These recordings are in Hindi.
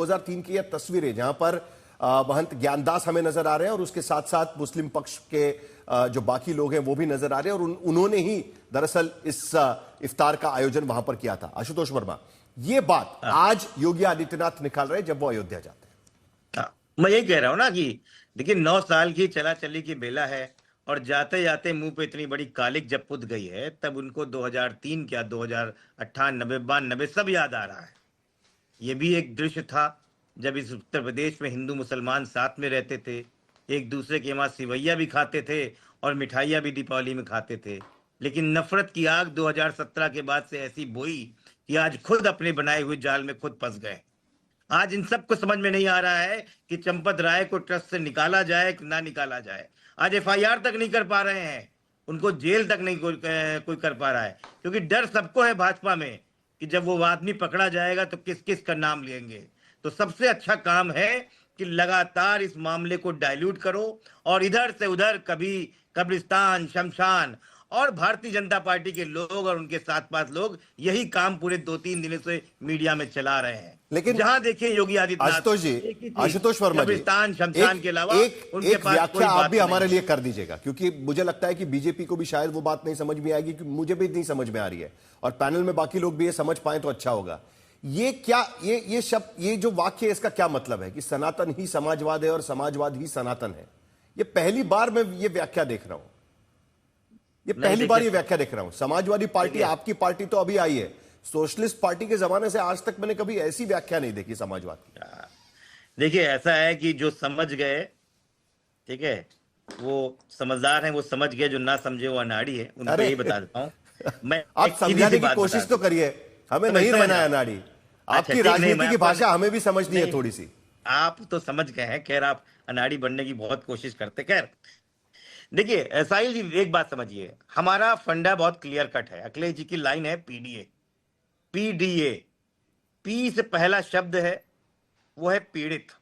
2003 की यह तस्वीरें जहां पर महंत ज्ञानदास हमें नजर आ रहे हैं और उसके साथ साथ मुस्लिम पक्ष के जो बाकी लोग हैं वो भी नजर आ रहे हैं, और उन्होंने ही दरअसल इस इफ्तार का आयोजन वहां पर किया था। आशुतोष वर्मा, ये बात आज योगी आदित्यनाथ निकाल रहे हैं जब वो अयोध्या जाते हैं। मैं यही कह रहा हूं ना कि देखिए 9 साल की चला चली की बेला है, और जाते जाते मुंह पे इतनी बड़ी कालिक जब पुत गई है, तब उनको 2003 क्या 2098 92 सब याद आ रहा है। ये भी एक दृश्य था जब इस उत्तर प्रदेश में हिंदू मुसलमान साथ में रहते थे, एक दूसरे के वहां सिवैया भी खाते थे और मिठाइयाँ भी दीपावली में खाते थे। लेकिन नफरत की आग 2017 के बाद से ऐसी बोई कि आज खुद अपने बनाए हुए जाल में खुद फंस गए। आज इन सबको समझ में नहीं आ रहा है कि चंपत राय को ट्रस्ट से निकाला जाए कि ना निकाला जाए। आज एफआईआर तक नहीं कर पा रहे हैं, उनको जेल तक नहीं कोई कर पा रहा है, क्योंकि डर सबको है भाजपा में कि जब वो आदमी पकड़ा जाएगा तो किस किस का नाम लेंगे। तो सबसे अच्छा काम है कि लगातार इस मामले को डाइल्यूट करो, और इधर से उधर कभी कब्रिस्तान, शमशान, और भारतीय जनता पार्टी के लोग और उनके साथ पास लोग यही काम पूरे 2-3 दिनों से मीडिया में चला रहे हैं। लेकिन जहां देखिए योगी आदित्यनाथ, आशुतोष वर्मा जी, शमशान के अलावा उनके पास व्याख्या आप भी हमारे लिए कर दीजिएगा, क्योंकि मुझे लगता है कि बीजेपी को भी शायद वो बात नहीं समझ में आएगी, क्योंकि मुझे भी नहीं समझ में आ रही है, और पैनल में बाकी लोग भी ये समझ पाए तो अच्छा होगा। ये क्या, ये शब्द, ये जो वाक्य है, इसका क्या मतलब है कि सनातन ही समाजवाद है और समाजवाद ही सनातन है? ये पहली बार मैं ये व्याख्या देख रहा हूं, ये पहली बार ये व्याख्या देख रहा हूं। समाजवादी पार्टी, आपकी पार्टी तो अभी आई है, सोशलिस्ट पार्टी के जमाने से आज तक मैंने कभी ऐसी व्याख्या नहीं देखी समाजवाद की। देखिए ऐसा है कि जो समझ गए, ठीक है, वो समझदार हैं, वो समझ गए, जो ना समझे वो अनाड़ी है। उनको यही बता देता हूं मैं। आप समझाने की कोशिश तो करिए, हमें नहीं रहना है अनाड़ी। आपकी राजनीति की भाषा हमें भी समझनी है थोड़ी सी। आप तो समझ गए हैं, खैर आप अनाड़ी बनने की बहुत कोशिश करते। खैर देखिए साहिल जी, एक बात समझिए, हमारा फंडा बहुत क्लियर कट है। अखिलेश जी की लाइन है पीडीए, पीडीए, पी से पहला शब्द है वो है पीड़ित।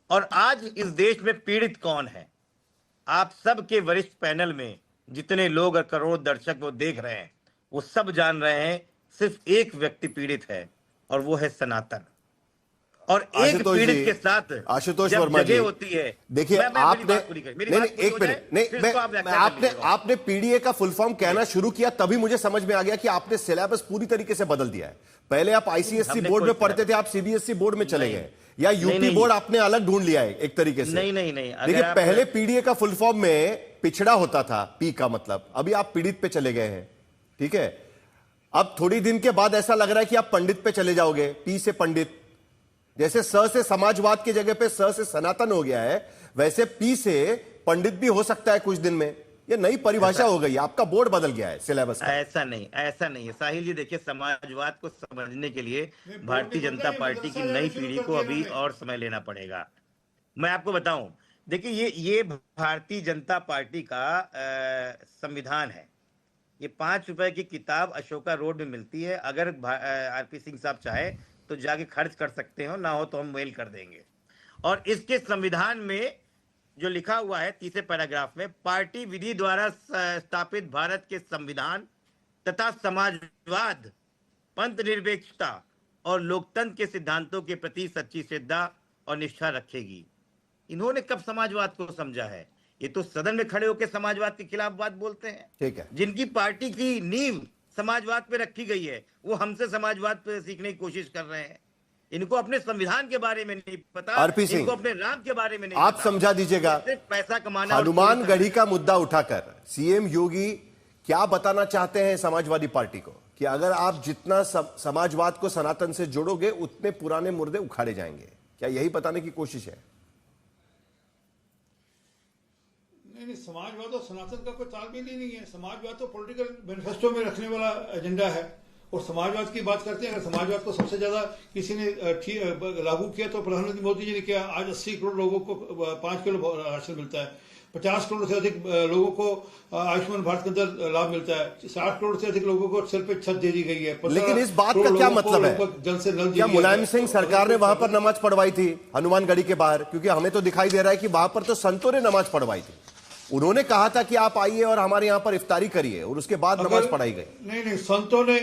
और आज इस देश में पीड़ित कौन है? आप सबके वरिष्ठ पैनल में जितने लोग और करोड़ों दर्शक वो देख रहे हैं, वो सब जान रहे हैं सिर्फ एक व्यक्ति पीड़ित है, और वो है सनातन। और एक पीड़ित के साथ आशुतोष वर्मा जी होती है। देखिए आपने एक मिनट, आपने पीडीए का फुल फॉर्म कहना शुरू किया, तभी मुझे समझ में आ गया कि आपने सिलेबस पूरी तरीके से बदल दिया है। पहले आप आईसीएसई बोर्ड में पढ़ते थे, आप सीबीएसई बोर्ड में चले गए, या यूपी बोर्ड आपने अलग ढूंढ लिया है एक तरीके से। नहीं। देखिए पहले पीडीए का फुल फॉर्म में पिछड़ा होता था, पी का मतलब, अभी आप पीड़ित पे चले गए हैं, ठीक है। अब थोड़ी दिन के बाद ऐसा लग रहा है कि आप पंडित पे चले जाओगे, पी से पंडित। जैसे स से समाजवाद की जगह पे स से सनातन हो गया है, वैसे पी से पंडित भी हो सकता है कुछ दिन में। ये नई परिभाषा हो गई, आपका बोर्ड बदल गया है सिलेबस का। ऐसा नहीं है साहिल जी। देखिए समाजवाद को समझने के लिए भारतीय जनता पार्टी की नई पीढ़ी को अभी और समय लेना पड़ेगा। मैं आपको बताऊं, देखिए ये भारतीय जनता पार्टी का संविधान है। ये 5 रुपए की किताब अशोका रोड में मिलती है। अगर आरपी सिंह साहब चाहे तो जाके खर्च कर सकते हो, ना हो तो हम मेल कर देंगे। और इसके संविधान में जो लिखा हुआ है 30वें पैराग्राफ में, पार्टी विधि द्वारा स्थापित भारत के संविधान तथा समाजवाद, पंथ निरपेक्षता और लोकतंत्र के सिद्धांतों के प्रति सच्ची श्रद्धा और निष्ठा रखेगी। इन्होंने कब समाजवाद को समझा है? ये तो सदन में खड़े होकर समाजवाद के खिलाफ बात बोलते हैं। ठीक है, जिनकी पार्टी की नींव समाजवाद पे रखी गई है, वो हमसे समाजवाद पे सीखने की कोशिश कर रहे हैं। इनको अपने संविधान के बारे में नहीं पता, इनको अपने राम के बारे में नहीं आप समझा दीजिएगा। पैसा कमाना, हनुमानगढ़ी का मुद्दा उठाकर सीएम योगी क्या बताना चाहते हैं समाजवादी पार्टी को, कि अगर आप जितना समाजवाद को सनातन से जोड़ोगे उतने पुराने मुर्दे उखाड़े जाएंगे? क्या यही बताने की कोशिश है? नहीं, समाजवाद और सनातन का कोई तालमेल ही नहीं है। समाजवाद तो पॉलिटिकल मैनिफेस्टो में रखने वाला एजेंडा है, और समाजवाद की बात करते हैं। अगर समाजवाद को सबसे ज्यादा किसी ने लागू किया तो प्रधानमंत्री मोदी जी ने किया। आज 80 करोड़ लोगों को 5 किलो राशन मिलता है, 50 करोड़ से अधिक लोगों को आयुष्मान भारत के अंदर लाभ मिलता है, 60 करोड़ से अधिक लोगों को सिर पे छत दे दी गई है। लेकिन इस बात का क्या मतलब है? जल से नल, क्या मुलायम सिंह सरकार ने वहां पर नमाज पढ़वाई थी हनुमानगढ़ी के बाहर? क्योंकि हमें तो दिखाई दे रहा है कि वहां पर तो संतों ने नमाज पढ़वाई थी। उन्होंने कहा था कि आप आइए और हमारे यहाँ पर इफ्तारी करिए, और उसके बाद नमाज पढ़ाई गई। नहीं, संतों ने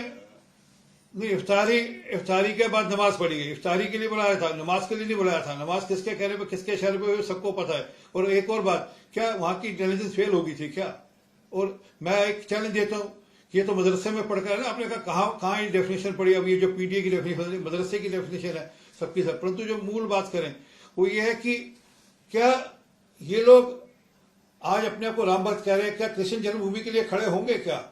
नहीं, इफ्तारी के बाद नमाज पढ़ी गई। इफ्तारी के लिए बुलाया था, नमाज के लिए नहीं बुलाया था। नमाज किसके कहने पे, किसके इशारे पे, सबको पता है। और एक और बात, क्या वहां की इंटेलिजेंस फेल हो गई थी क्या? और मैं एक चैलेंज देता हूं, ये तो मदरसे में पढ़कर है ना, आपने कहा कहाँ ये डेफिनेशन पढ़ी? अब ये जो पीटीए की डेफिनेशन, मदरसे की डेफिनेशन है सबकी सब। परंतु जो मूल बात करें वो ये है कि क्या ये लोग आज अपने आप को राम भक्त कह रहे हैं, क्या कृष्ण जन्मभूमि के लिए खड़े होंगे? क्या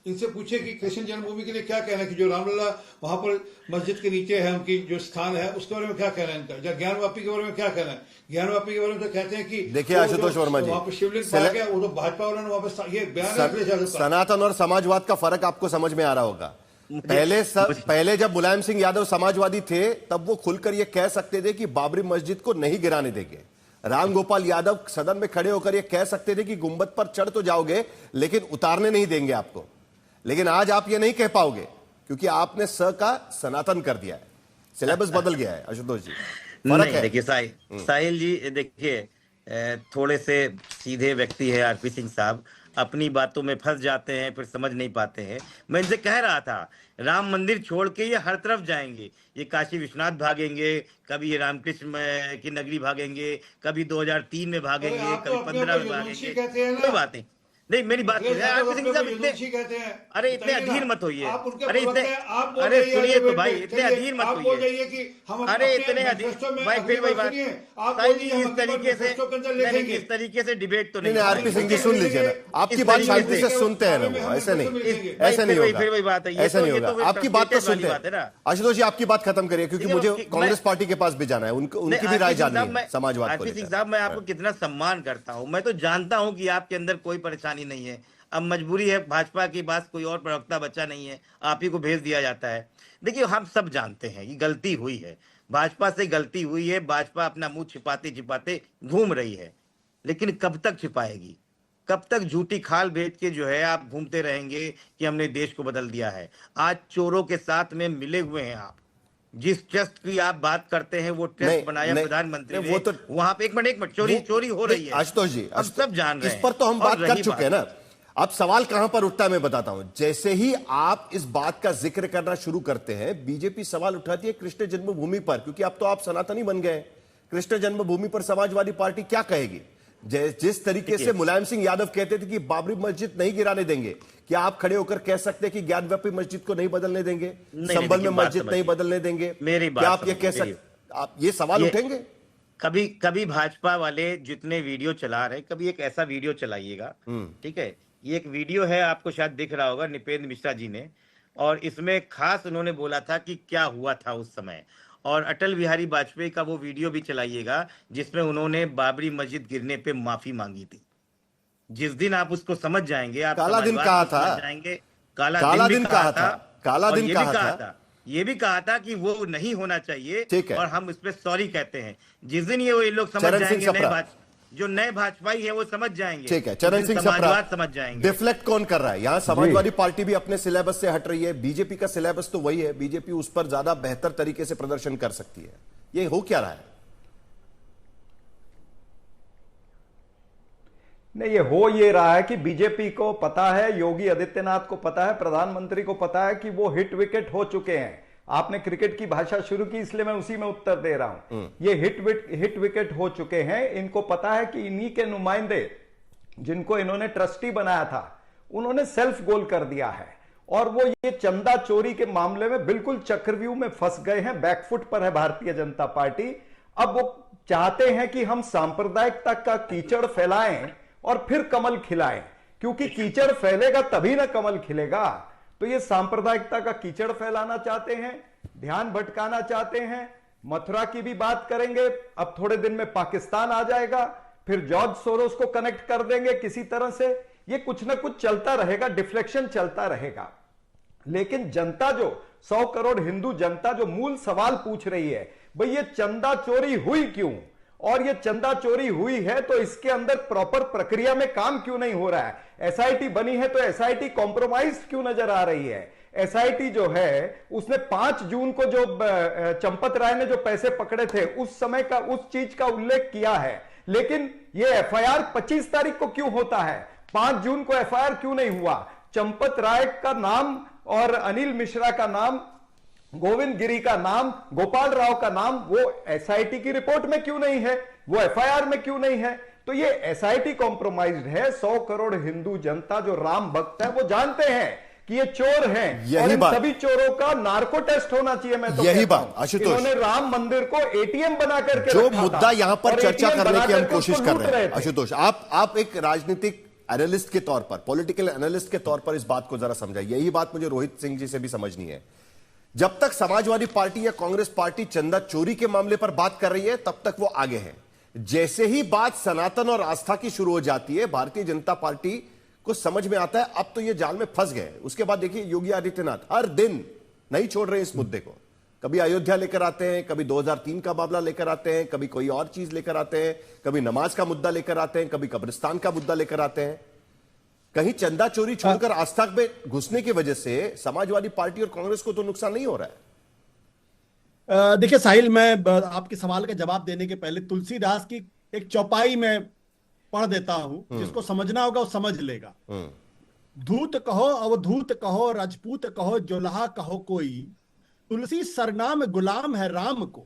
इनसे पूछे कि कृष्ण जन्मभूमि के लिए क्या कहना है, कि जो रामलला वहां पर मस्जिद के नीचे है, उनकी जो स्थान है, उसके बारे में क्या कहना है इनका? या ज्ञानवापी के बारे में क्या कहना है? ज्ञानवापी के बारे में तो कहते हैं कि देखिए आशुतोष वर्मा जी, वहां पर शिवलिंग पाया गया, वो तो भाजपा वालों ने वापस ये बयान सनातन और समाजवाद का फर्क आपको समझ में आ रहा होगा। पहले जब मुलायम सिंह यादव समाजवादी थे तब वो खुलकर ये कह सकते थे कि बाबरी मस्जिद को नहीं गिराने देंगे। राम गोपाल यादव सदन में खड़े होकर ये कह सकते थे कि गुंबद पर चढ़ तो जाओगे लेकिन उतारने नहीं देंगे आपको। लेकिन आज आप ये नहीं कह पाओगे क्योंकि आपने स का सनातन कर दिया है, सिलेबस बदल गया है। आशुतोष जी, फर्क है। देखिए साहिल जी, देखिए थोड़े से सीधे व्यक्ति है आरपी सिंह साहब, अपनी बातों में फंस जाते हैं, फिर समझ नहीं पाते हैं। मैं इनसे कह रहा था, राम मंदिर छोड़ के ये हर तरफ जाएंगे, ये काशी विश्वनाथ भागेंगे, कभी ये रामकृष्ण की नगरी भागेंगे, कभी 2003 में भागेंगे, कभी 15 में भागेंगे, कोई बात नहीं। नहीं, मेरी बात आरपी सिंह साहब इतने, अरे इतने अधीर मत होइए, अरे इतने, अरे सुनिए तो भाई, इतने अधीर मत होइए, अरे इतने अधीर भाई, फिर वही बात, इस तरीके से डिबेट तो नहीं। आरपी सिंह जी सुन लीजिए ना, आपकी बात शांति से सुनते हैं ना, वो ऐसे नहीं, ऐसे नहीं होगा, फिर वही बात है, ऐसा नहीं होगा। आपकी बात तो सुनते हैं। आशुतोष जी आपकी बात खत्म करिए क्योंकि मुझे कांग्रेस पार्टी के पास भी जाना है, उनकी भी राय जाननी है समाजवाद को लेकर। सिंह साहब, मैं आपको कितना सम्मान करता हूं, मैं तो जानता हूं कि आपके अंदर कोई परेशानी नहीं है। अब मजबूरी है, भाजपा की बात, कोई और प्रवक्ता बच्चा नहीं है, आप ही को भेज दिया जाता है। देखिए, हम सब जानते हैं कि गलती हुई है, भाजपा से गलती हुई है, भाजपा अपना मुंह छिपाते छिपाते घूम रही है, लेकिन कब तक छिपाएगी? कब तक झूठी खाल भेज के जो है आप घूमते रहेंगे कि हमने देश को बदल दिया है? आज चोरों के साथ में मिले हुए हैं आप। जिस ट्रस्ट की आप बात करते हैं, वो ट्रस्ट बनाया प्रधानमंत्री ने, वो तो वहां पे एक मिनट चोरी हो रही है। आशुतोष जी, हम सब जान रहे हैं, इस पर तो हम बात कर चुके हैं ना। अब सवाल कहां पर उठता है मैं बताता हूं। जैसे ही आप इस बात का जिक्र करना शुरू करते हैं, बीजेपी सवाल उठाती है कृष्ण जन्मभूमि पर, क्योंकि अब तो आप सनातनी बन गए। कृष्ण जन्मभूमि पर समाजवादी पार्टी क्या कहेगी? जिस तरीके से मुलायम सिंह यादव कहते थे कि बाबरी मस्जिद नहीं गिराने देंगे, क्या आप खड़े होकर कह सकते हैं कि ज्ञानवापी मस्जिद को नहीं बदलने देंगे, संभल में मस्जिद नहीं बदलने देंगे? क्या आप ये कह सकते? आप ये सवाल उठेंगे? कभी भाजपा वाले जितने वीडियो चला रहे, कभी एक ऐसा वीडियो चलाइएगा, ठीक है? ये एक वीडियो है, आपको शायद दिख रहा होगा, निपेंद्र मिश्रा जी ने, और इसमें खास उन्होंने बोला था कि क्या हुआ था उस समय। और अटल बिहारी वाजपेयी का वो वीडियो भी चलाइएगा जिसमें उन्होंने बाबरी मस्जिद गिरने पे माफी मांगी थी। जिस दिन आप उसको समझ जाएंगे, आप काला दिन कहा था, काला दिन कहा था, काला दिन कहा था, ये भी कहा था कि वो नहीं होना चाहिए, और हम इस पे सॉरी कहते हैं। जिस दिन ये लोग समझ जाएंगे, जो नए भाजपाई है वो समझ जाएंगे, ठीक है। चरण सिंह समाजवाद समझ जाएंगे। डिफ्लेक्ट कौन कर रहा है यहां? समाजवादी पार्टी भी अपने सिलेबस से हट रही है, बीजेपी का सिलेबस तो वही है, बीजेपी उस पर ज्यादा बेहतर तरीके से प्रदर्शन कर सकती है। ये हो क्या रहा है? नहीं, ये हो ये रहा है कि बीजेपी को पता है, योगी आदित्यनाथ को पता है, प्रधानमंत्री को पता है कि वो हिट विकेट हो चुके हैं। आपने क्रिकेट की भाषा शुरू की, इसलिए मैं उसी में उत्तर दे रहा हूं। ये हिट विकेट हो चुके हैं। इनको पता है कि इन्हीं के नुमाइंदे, जिनको इन्होंने ट्रस्टी बनाया था, उन्होंने सेल्फ गोल कर दिया है, और वो ये चंदा चोरी के मामले में बिल्कुल चक्रव्यूह में फंस गए हैं। बैकफुट पर है भारतीय जनता पार्टी। अब वो चाहते हैं कि हम सांप्रदायिकता का कीचड़ फैलाएं और फिर कमल खिलाएं, क्योंकि कीचड़ फैलेगा तभी ना कमल खिलेगा। तो ये सांप्रदायिकता का कीचड़ फैलाना चाहते हैं, ध्यान भटकाना चाहते हैं। मथुरा की भी बात करेंगे, अब थोड़े दिन में पाकिस्तान आ जाएगा, फिर जॉर्ज सोरोस को कनेक्ट कर देंगे किसी तरह से। ये कुछ ना कुछ चलता रहेगा, डिफ्लेक्शन चलता रहेगा। लेकिन जनता, जो 100 करोड़ हिंदू जनता जो मूल सवाल पूछ रही है, भाई ये चंदा चोरी हुई क्यों? और ये चंदा चोरी हुई है तो इसके अंदर प्रॉपर प्रक्रिया में काम क्यों नहीं हो रहा है? एसआईटी बनी है तो एसआईटी कॉम्प्रोमाइज क्यों नजर आ रही है? एसआईटी जो है, उसने 5 जून को जो चंपत राय ने जो पैसे पकड़े थे, उस समय का, उस चीज का उल्लेख किया है। लेकिन ये एफआईआर 25 तारीख को क्यों होता है? 5 जून को एफआईआर क्यों नहीं हुआ? चंपत राय का नाम और अनिल मिश्रा का नाम गोविंद गिरी का नाम, गोपाल राव का नाम वो एसआईटी की रिपोर्ट में क्यों नहीं है, वो एफआईआर में क्यों नहीं है? तो ये एसआईटी कॉम्प्रोमाइज्ड है। 100 करोड़ हिंदू जनता जो राम भक्त है वो जानते हैं कि ये चोर हैं, यही और इन बात, सभी चोरों का नार्को टेस्ट होना चाहिए। मैं तो यही कहता बात हूं, आशुतोष, इन्होंने राम मंदिर को एटीएम बना करके जो रखा मुद्दा था, यहां पर और चर्चा ATM करने की हम बना कोशिश करके कर उसको रहे हैं लूट थे। आशुतोष, आप एक राजनीतिक एनालिस्ट के तौर पर, पॉलिटिकल एनालिस्ट के तौर पर इस बात को जरा समझाइए। यही बात मुझे रोहित सिंह जी से भी समझनी है। जब तक समाजवादी पार्टी या कांग्रेस पार्टी चंदा चोरी के मामले पर बात कर रही है तब तक वो आगे है। जैसे ही बात सनातन और आस्था की शुरू हो जाती है, भारतीय जनता पार्टी को समझ में आता है अब तो ये जाल में फंस गए। उसके बाद देखिए योगी आदित्यनाथ हर दिन नहीं छोड़ रहे इस मुद्दे को। कभी अयोध्या लेकर आते हैं, कभी 2003 का मामला लेकर आते हैं, कभी कोई और चीज लेकर आते हैं, कभी नमाज का मुद्दा लेकर आते हैं, कभी कब्रिस्तान का मुद्दा लेकर आते हैं। कहीं चंदा चोरी छोड़कर आस्था में घुसने की वजह से समाजवादी पार्टी और कांग्रेस को तो नुकसान नहीं हो रहा है। देखिए साहिल, मैं आपके सवाल का जवाब देने के पहले तुलसीदास की एक चौपाई में पढ़ देता हूं, जिसको समझना होगा वो समझ लेगा। धूत कहो अवधूत कहो राजपूत कहो जोलहा कहो कोई, तुलसी सरनाम गुलाम है राम को,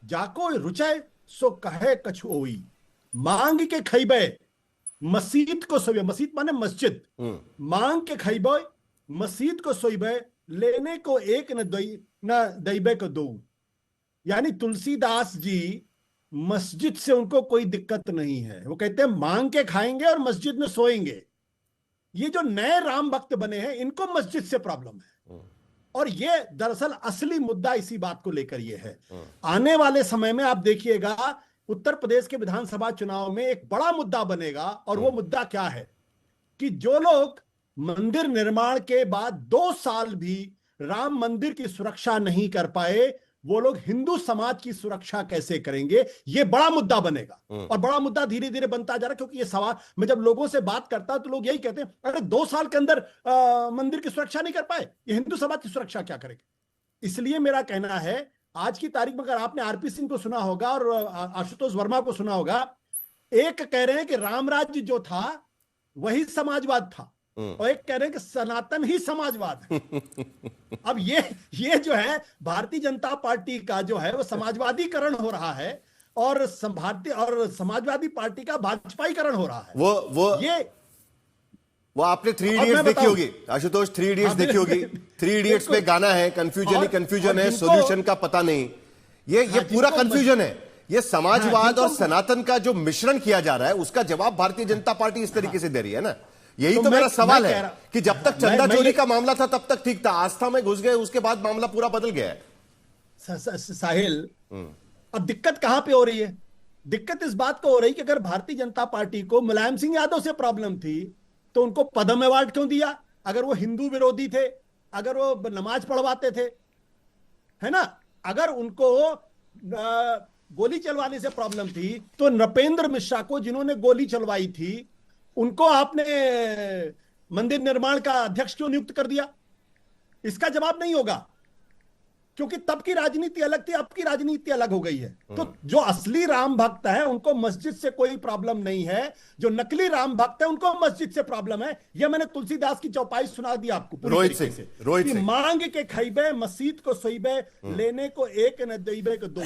जाको रुचय सो कहे कछुओई। मांग के खैबे मस्जिद को सोइबे, मस्जिद माने मस्जिद, मांग के खैबे मस्जिद को सोइबे, लेने को एक न दैबे को दो। यानी तुलसीदास जी मस्जिद से उनको कोई दिक्कत नहीं है। वो कहते हैं मांग के खाएंगे और मस्जिद में सोएंगे। ये जो नए राम भक्त बने हैं इनको मस्जिद से प्रॉब्लम है, और ये दरअसल असली मुद्दा इसी बात को लेकर ये है। आने वाले समय में आप देखिएगा उत्तर प्रदेश के विधानसभा चुनाव में एक बड़ा मुद्दा बनेगा, और वो मुद्दा क्या है कि जो लोग मंदिर निर्माण के बाद 2 साल भी राम मंदिर की सुरक्षा नहीं कर पाए, वो लोग हिंदू समाज की सुरक्षा कैसे करेंगे? ये बड़ा मुद्दा बनेगा, और बड़ा मुद्दा धीरे धीरे बनता जा रहा है। क्योंकि ये सवाल, मैं जब लोगों से बात करता हूं तो लोग यही कहते हैं, अरे 2 साल के अंदर मंदिर की सुरक्षा नहीं कर पाए, ये हिंदू समाज की सुरक्षा क्या करेंगे? इसलिए मेरा कहना है, आज की तारीख में अगर आपने आरपी सिंह को सुना होगा और आशुतोष वर्मा को सुना होगा, एक कह रहे हैं कि राम राज्य जो था वही समाजवाद था, और एक कह रहे हैं कि सनातन ही समाजवाद है। अब ये जो है भारतीय जनता पार्टी का जो है वो समाजवादीकरण हो रहा है, और भारतीय और समाजवादी पार्टी का भाजपाईकरण हो रहा है। वो आपने 3 इडियट्स देखी होगी आशुतोष, 3 इडियट्स देखी होगी। 3 इडियट्स में गाना है, कंफ्यूजन ही कंफ्यूजन है, सॉल्यूशन का पता नहीं। ये पूरा कंफ्यूजन है। ये समाजवाद और सनातन का जो मिश्रण किया जा रहा है उसका जवाब भारतीय जनता पार्टी इस तरीके से दे रही है ना। यही तो मेरा सवाल है कि जब तक चंदा चोरी का मामला था तब तक ठीक था, आस्था में घुस गए, उसके बाद मामला पूरा बदल गया है। साहिल, अब दिक्कत कहां पे हो रही है? दिक्कत इस बात को हो रही है कि अगर भारतीय जनता पार्टी को मुलायम सिंह यादव से प्रॉब्लम थी तो उनको पद्म अवार्ड क्यों दिया? अगर वो हिंदू विरोधी थे, अगर वो नमाज पढ़वाते थे, है ना, अगर उनको गोली चलवाने से प्रॉब्लम थी तो नृपेंद्र मिश्रा को, जिन्होंने गोली चलवाई थी, उनको आपने मंदिर निर्माण का अध्यक्ष क्यों नियुक्त कर दिया? इसका जवाब नहीं होगा, क्योंकि तब की राजनीति अलग थी, अब की राजनीति अलग हो गई है। तो जो असली राम भक्त है उनको मस्जिद से कोई प्रॉब्लम नहीं है, जो नकली राम भक्त है उनको मस्जिद से प्रॉब्लम है। यह मैंने तुलसीदास की चौपाई सुना दी आपको पूरी तरीके से। रोहित सिंह, मांग के खैबे मस्जिद को सोइबे, लेने को एक न दैबे को दो।